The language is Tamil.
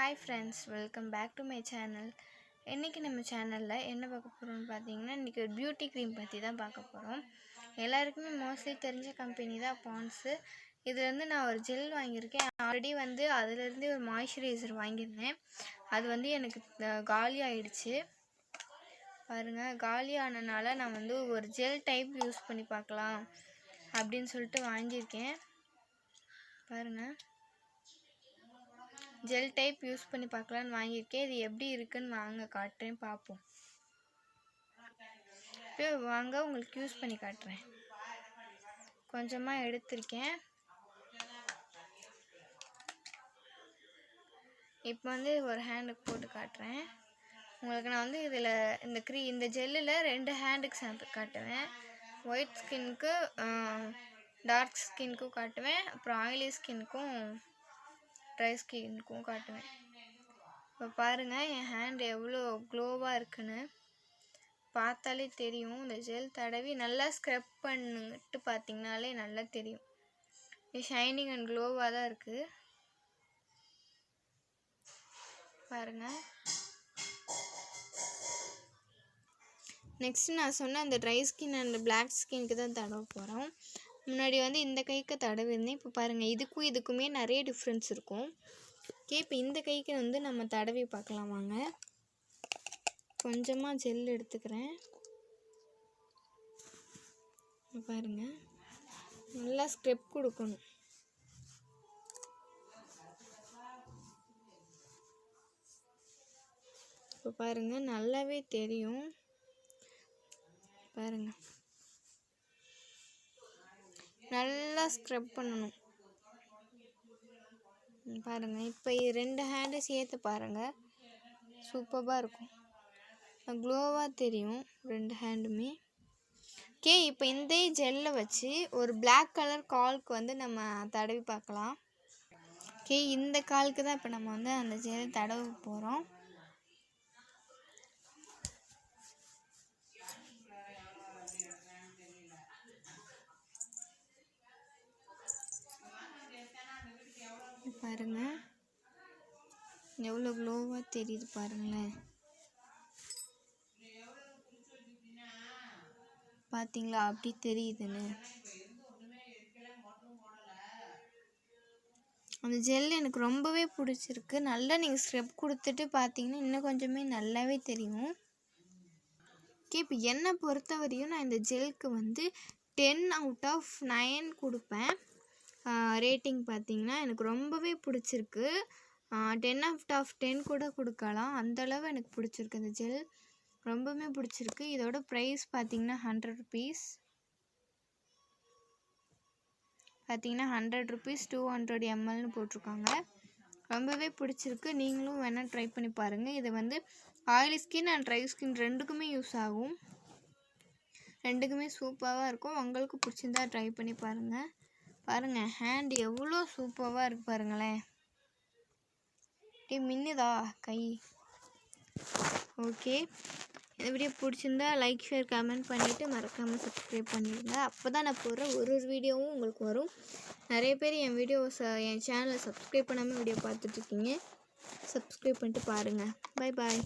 Hi friends, welcome back to my channel. இன்னைக்கு நம்ம சேனல்ல என்ன பார்க்க போறோம்னு பாத்தீங்கன்னா இன்னைக்கு ஒரு பியூட்டி க்ரீம் பத்தி தான் பார்க்க போறோம். எல்லாருக்குமே மோஸ்ட்லி தெரிஞ்ச கம்பெனி தான் பாண்ட்ஸ். இதுல இருந்து நான் ஒரு ஜெல் வாங்கியிருக்கேன். ஆல்ரெடி அதுல இருந்து ஒரு மாய்ஸ்சரைசர் வாங்கியிருந்தேன். அது எனக்கு காலி ஆயிடுச்சு. பாருங்க, காலி ஆனனால நான் ஒரு ஜெல் டைப் யூஸ் பண்ணி பார்க்கலாம் அப்படின்னு சொல்லிட்டு வாங்கியிருக்கேன். பாருங்க, ஜெல் டைப் யூஸ் பண்ணி பார்க்கலான்னு வாங்கியிருக்கேன். இது எப்படி இருக்குன்னு வாங்க காட்டுறேன், பார்ப்போம். இப்போ வாங்க உங்களுக்கு யூஸ் பண்ணி காட்டுறேன். கொஞ்சமாக எடுத்திருக்கேன். இப்போ ஒரு ஹேண்டுக்கு போட்டு காட்டுறேன். உங்களுக்கு நான் இதில் இந்த ஜெல்லில் 2 ஹேண்டுக்கு சாம்பிள் காட்டுவேன். ஒயிட் ஸ்கின்க்கு, டார்க் ஸ்கின்க்கும் காட்டுவேன். அப்புறம் ஆயிலி ஸ்கின்க்கும் ட்ரை ஸ்கின்க்கும் காட்டுவேன். இப்போ பாருங்கள் என் ஹேண்ட் எவ்வளோ க்ளோவாக இருக்குன்னு பார்த்தாலே தெரியும். இந்த ஜெல் தடவி நல்லா ஸ்க்ரப் பண்ணிட்டு பார்த்தீங்கனாலே நல்லா தெரியும். இது ஷைனிங் அண்ட் க்ளோவாக தான் இருக்குது. பாருங்கள், நெக்ஸ்ட்டு நான் சொன்ன அந்த ட்ரை ஸ்கின் அண்ட் பிளாக் ஸ்கின்க்கு தான் தடவை போகிறோம். முன்னாடி இந்த கைக்கு தடவிருந்தேன். இப்போ பாருங்கள், இதுக்குமே நிறைய டிஃப்ரென்ஸ் இருக்கும். ஓகே, இப்போ இந்த கைக்கு நம்ம தடவி பார்க்கலாம் வாங்க. கொஞ்சமாக ஜெல் எடுத்துக்கிறேன். பாருங்கள், நல்லா ஸ்க்ரப் கொடுக்கணும். இப்போ பாருங்கள், நல்லாவே தெரியும். பாருங்கள், நல்லா ஸ்க்ரப் பண்ணணும். பாருங்கள், இப்போ 2 ஹேண்டு சேர்த்து பாருங்கள், சூப்பராக இருக்கும். க்ளோவாக தெரியும் 2 ஹேண்டுமே. ஓகே, இப்போ இந்த ஜெல்லை வச்சு ஒரு பிளாக் கலர் காலுக்கு நம்ம தடவி பார்க்கலாம். ஓகே, இந்த காலுக்கு தான் இப்போ நம்ம அந்த ஜெல் தடவை போகிறோம். பாருங்க, எவ்வளோ க்ளோவாக தெரியுது பாருங்களேன். பார்த்தீங்களா அப்படி தெரியுதுன்னு? அந்த ஜெல் எனக்கு ரொம்பவே பிடிச்சிருக்கு. நல்லா நீங்கள் ஸ்க்ரப் கொடுத்துட்டு பார்த்தீங்கன்னா இன்னும் கொஞ்சமே நல்லாவே தெரியும். ஓகே, இப்போ என்னை பொறுத்தவரையும் நான் இந்த ஜெல்க்கு 10 out of 9 கொடுப்பேன். ரேட்டிங் பார்த்தீங்கன்னா எனக்கு ரொம்பவே பிடிச்சிருக்கு. 10 out of 10 கூட கொடுக்கலாம். அந்தளவு எனக்கு பிடிச்சிருக்கு. இந்த ஜெல் ரொம்பவே பிடிச்சிருக்கு. இதோட ப்ரைஸ் பார்த்தீங்கன்னா 100 rupees. பார்த்தீங்கன்னா 100 rupees 200 mlன்னு போட்டிருக்காங்க. ரொம்பவே பிடிச்சிருக்கு. நீங்களும் வேணால் ட்ரை பண்ணி பாருங்கள். இது oily skin and dry skin ரெண்டுக்குமே யூஸ் ஆகும். ரெண்டுக்குமே சூப்பராக இருக்கும். உங்களுக்கு பிடிச்சிருந்தா ட்ரை பண்ணி பாருங்கள். பாருங்கள், ஹேண்ட் எவ்வளோ சூப்பராக இருக்குது பாருங்களேன். மின்னுதா கை? ஓகே, இந்த வீடியோ பிடிச்சிருந்தா லைக், ஷேர், கமெண்ட் பண்ணிவிட்டு மறக்காமல் சப்ஸ்கிரைப் பண்ணிடுங்க. அப்போ தான் நான் போடுற ஒரு வீடியோவும் உங்களுக்கு வரும். நிறைய பேர் என் சேனலை சப்ஸ்கிரைப் பண்ணாமல் வீடியோ பார்த்துட்ருக்கீங்க. சப்ஸ்கிரைப் பண்ணிட்டு பாருங்கள். Bye bye.